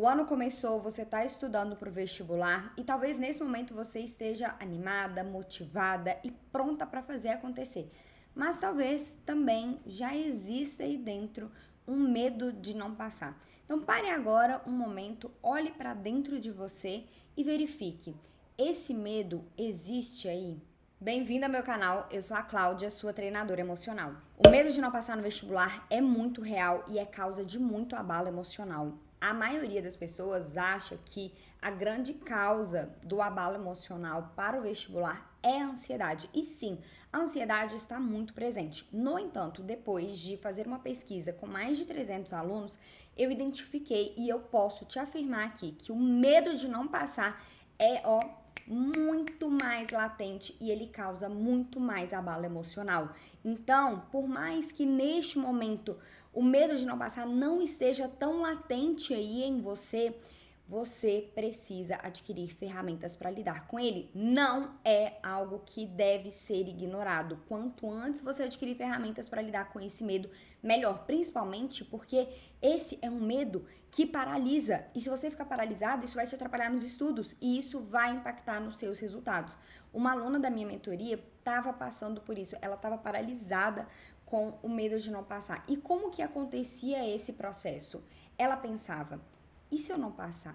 O ano começou, você está estudando para o vestibular e talvez nesse momento você esteja animada, motivada e pronta para fazer acontecer. Mas talvez também já exista aí dentro um medo de não passar. Então pare agora um momento, olhe para dentro de você e verifique. Esse medo existe aí? Bem-vinda ao meu canal, eu sou a Cláudia, sua treinadora emocional. O medo de não passar no vestibular é muito real e é causa de muito abalo emocional. A maioria das pessoas acha que a grande causa do abalo emocional para o vestibular é a ansiedade. E sim, a ansiedade está muito presente. No entanto, depois de fazer uma pesquisa com mais de 300 alunos, eu identifiquei e eu posso te afirmar aqui que o medo de não passar é, muito mais latente e ele causa muito mais abalo emocional. Então, por mais que neste momento o medo de não passar não esteja tão latente aí em você, você precisa adquirir ferramentas para lidar com ele. Não é algo que deve ser ignorado. Quanto antes você adquirir ferramentas para lidar com esse medo, melhor. Principalmente porque esse é um medo que paralisa. E se você ficar paralisado, isso vai te atrapalhar nos estudos e isso vai impactar nos seus resultados. Uma aluna da minha mentoria estava passando por isso. Ela estava paralisada com o medo de não passar. E como que acontecia esse processo? Ela pensava: e se eu não passar?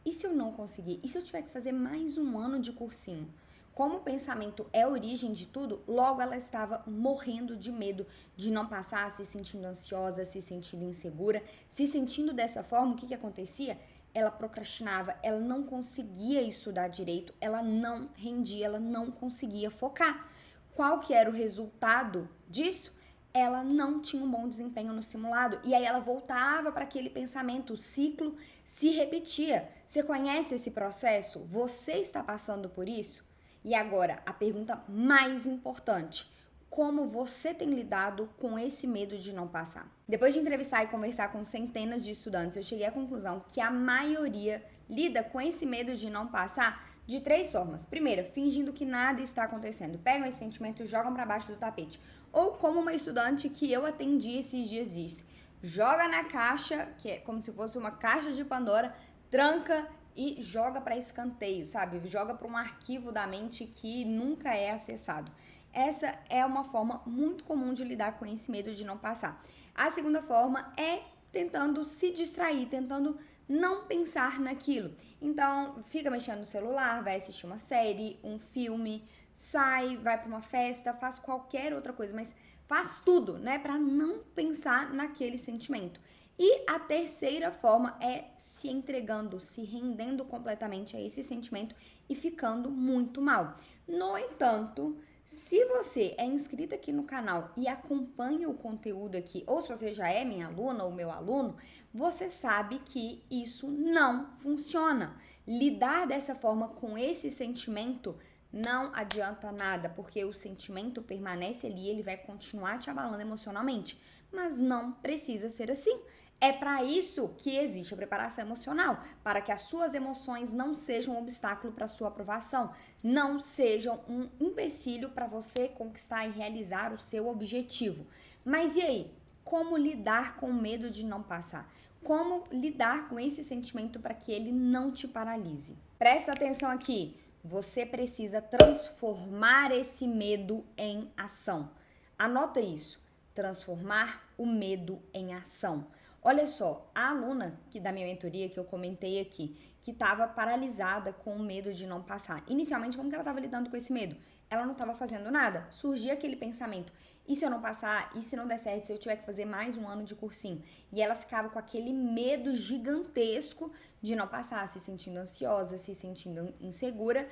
E se eu não conseguir? E se eu tiver que fazer mais um ano de cursinho? Como o pensamento é a origem de tudo, logo ela estava morrendo de medo de não passar, se sentindo ansiosa, se sentindo insegura. Se sentindo dessa forma, o que acontecia? Ela procrastinava, ela não conseguia estudar direito, ela não rendia, ela não conseguia focar. Qual que era o resultado disso? Ela não tinha um bom desempenho no simulado. E aí ela voltava para aquele pensamento, o ciclo se repetia. Você conhece esse processo? Você está passando por isso? E agora, a pergunta mais importante: como você tem lidado com esse medo de não passar? Depois de entrevistar e conversar com centenas de estudantes, eu cheguei à conclusão que a maioria lida com esse medo de não passar de 3 formas. Primeira, fingindo que nada está acontecendo. Pegam esse sentimento e jogam para baixo do tapete. Ou como uma estudante que eu atendi esses dias disse: joga na caixa, que é como se fosse uma caixa de Pandora, tranca e joga para escanteio, sabe? Joga para um arquivo da mente que nunca é acessado. Essa é uma forma muito comum de lidar com esse medo de não passar. A segunda forma é tentando se distrair, tentando não pensar naquilo. Então, fica mexendo no celular, vai assistir uma série, um filme, sai, vai para uma festa, faz qualquer outra coisa, mas faz tudo, né, para não pensar naquele sentimento. E a terceira forma é se entregando, se rendendo completamente a esse sentimento e ficando muito mal. No entanto, se você é inscrita aqui no canal e acompanha o conteúdo aqui, ou se você já é minha aluna ou meu aluno, você sabe que isso não funciona. Lidar dessa forma com esse sentimento não adianta nada, porque o sentimento permanece ali, ele vai continuar te abalando emocionalmente, mas não precisa ser assim. É para isso que existe a preparação emocional, para que as suas emoções não sejam um obstáculo para a sua aprovação, não sejam um empecilho para você conquistar e realizar o seu objetivo. Mas e aí? Como lidar com o medo de não passar? Como lidar com esse sentimento para que ele não te paralise? Presta atenção aqui. Você precisa transformar esse medo em ação. Anota isso. Transformar o medo em ação. Olha só, a aluna da minha mentoria que eu comentei aqui, que estava paralisada com o medo de não passar. Inicialmente, como que ela estava lidando com esse medo? Ela não estava fazendo nada. Surgia aquele pensamento: e se eu não passar? E se não der certo? Se eu tiver que fazer mais um ano de cursinho? E ela ficava com aquele medo gigantesco de não passar, se sentindo ansiosa, se sentindo insegura.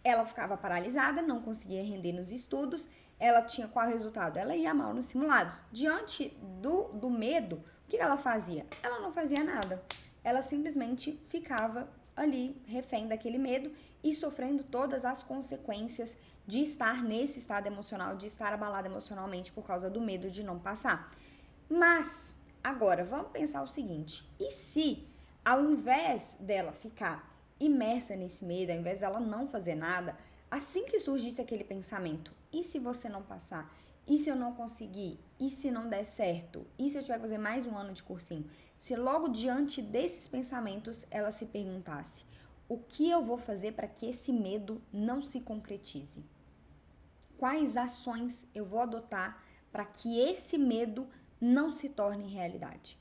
Ela ficava paralisada, não conseguia render nos estudos. Ela tinha qual resultado? Ela ia mal nos simulados. Diante do medo, o que ela fazia? Ela não fazia nada. Ela simplesmente ficava ali, refém daquele medo e sofrendo todas as consequências de estar nesse estado emocional, de estar abalada emocionalmente por causa do medo de não passar. Mas, agora, vamos pensar o seguinte: e se, ao invés dela ficar imersa nesse medo, ao invés dela não fazer nada, assim que surgisse aquele pensamento: e se você não passar? E se eu não conseguir? E se não der certo? E se eu tiver que fazer mais um ano de cursinho? se logo diante desses pensamentos ela se perguntasse: o que eu vou fazer para que esse medo não se concretize? Quais ações eu vou adotar para que esse medo não se torne realidade?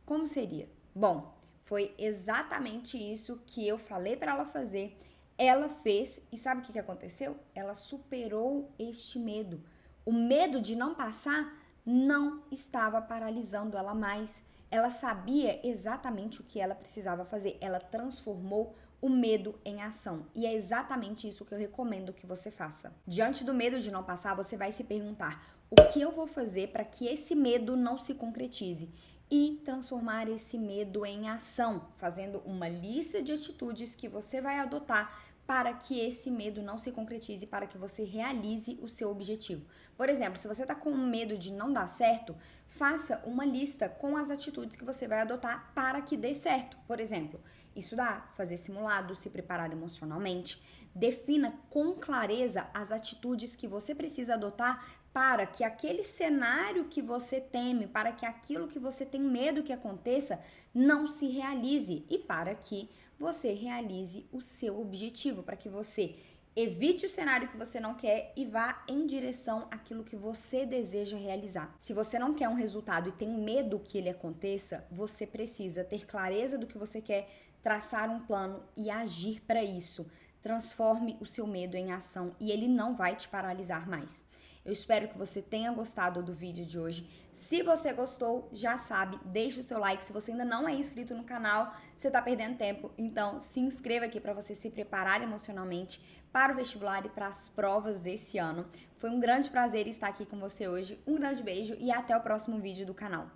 Como seria? Bom, foi exatamente isso que eu falei para ela fazer. Ela fez e sabe o que aconteceu? Ela superou este medo. O medo de não passar não estava paralisando ela mais. Ela sabia exatamente o que ela precisava fazer. Ela transformou o medo em ação. E é exatamente isso que eu recomendo que você faça. Diante do medo de não passar, você vai se perguntar: o que eu vou fazer para que esse medo não se concretize? E transformar esse medo em ação, fazendo uma lista de atitudes que você vai adotar para que esse medo não se concretize, para que você realize o seu objetivo. Por exemplo, se você está com medo de não dar certo, faça uma lista com as atitudes que você vai adotar para que dê certo. Por exemplo, estudar, fazer simulado, se preparar emocionalmente. Defina com clareza as atitudes que você precisa adotar para que aquele cenário que você teme, para que aquilo que você tem medo que aconteça, não se realize e para que você realize o seu objetivo, para que você evite o cenário que você não quer e vá em direção àquilo que você deseja realizar. Se você não quer um resultado e tem medo que ele aconteça, você precisa ter clareza do que você quer, traçar um plano e agir para isso. Transforme o seu medo em ação e ele não vai te paralisar mais. Eu espero que você tenha gostado do vídeo de hoje. Se você gostou, já sabe, deixa o seu like. Se você ainda não é inscrito no canal, você tá perdendo tempo. Então, se inscreva aqui para você se preparar emocionalmente para o vestibular e para as provas desse ano. Foi um grande prazer estar aqui com você hoje. Um grande beijo e até o próximo vídeo do canal.